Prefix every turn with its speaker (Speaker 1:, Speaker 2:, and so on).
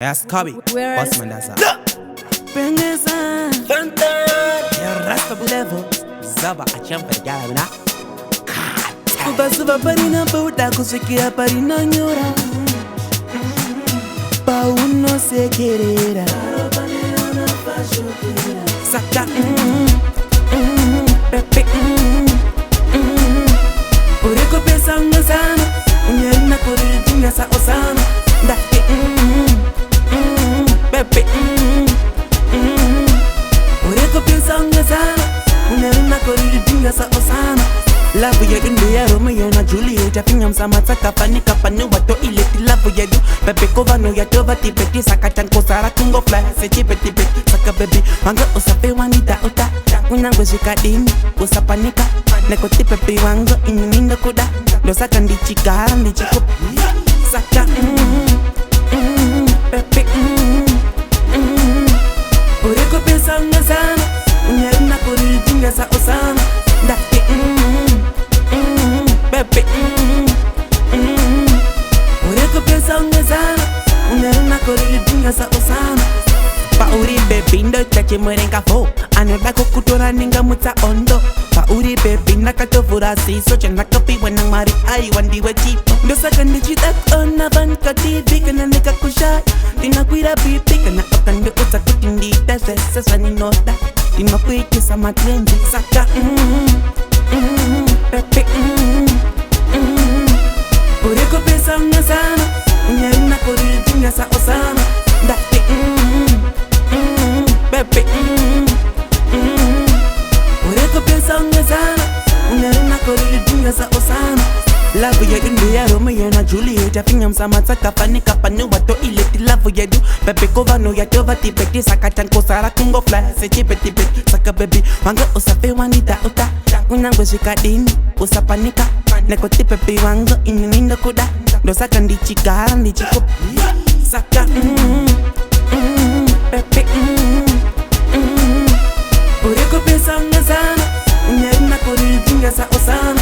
Speaker 1: Yeah, Scubby, boss man, that's
Speaker 2: Pengeza
Speaker 1: yeah, rasta level. Zaba, a champ for the guy, na.
Speaker 2: Kubasuba parina pauta kusikia parina nyora Pauno sekerera
Speaker 1: Saka,
Speaker 2: Pepe Ureko pesa ngazana Unyerina kuritinga sa osana Dake Pepe Ureko pesa ngazana Unyerina kuritinga sa osana Love yedu ya Romeo na Juliet Afinya msamata kapani wato ileti love yedu Pepe kovano ya tova tipeti Saka chanko sara tungo fly Sechi beti Saka baby wanga usape wanita uta Unango shikadini usapanika Neko tipepe wango inuninda kuda Do saka ndichikara ndichikup Saka Pepe Ureko pesa ngazana Unyerina kuritinga sa osana Dake Pepe Ureko pesa ngazana Unyerina kuritinga sa osana Pauri baby ndo chache mwerenga fo Anoda kukutora ninga muta ondo Pauri baby nakatovura siso Chana kapi wanang mari ai wandiwe chipo Ndo saka ndichitak ona banka TV Kana nika kushai Tina kuira pipi Kana okando uta kutindita Sesa sani nota Tina kuiti sama trendy Saka Pepe Ureko pesa ngazana Unyerina kuritinga sa osana Dake Pepe Ureko pesa ngazana Unyerina kuritinga sa osana Love yedu ya Romeo na Juliet Afinya msamata kapani wato ileti love yedu Pepe kovano ya tova tipeti Saka chanko sara tungo fly Sechi beti Saka baby wanga usape wanita uta Unango shikadini usapanika Neko tipepe wango inuninda kuda Do saka ndichikara ndichikup Saka Pepe Ureko pesa ngazana Unyerina kuritinga sa osana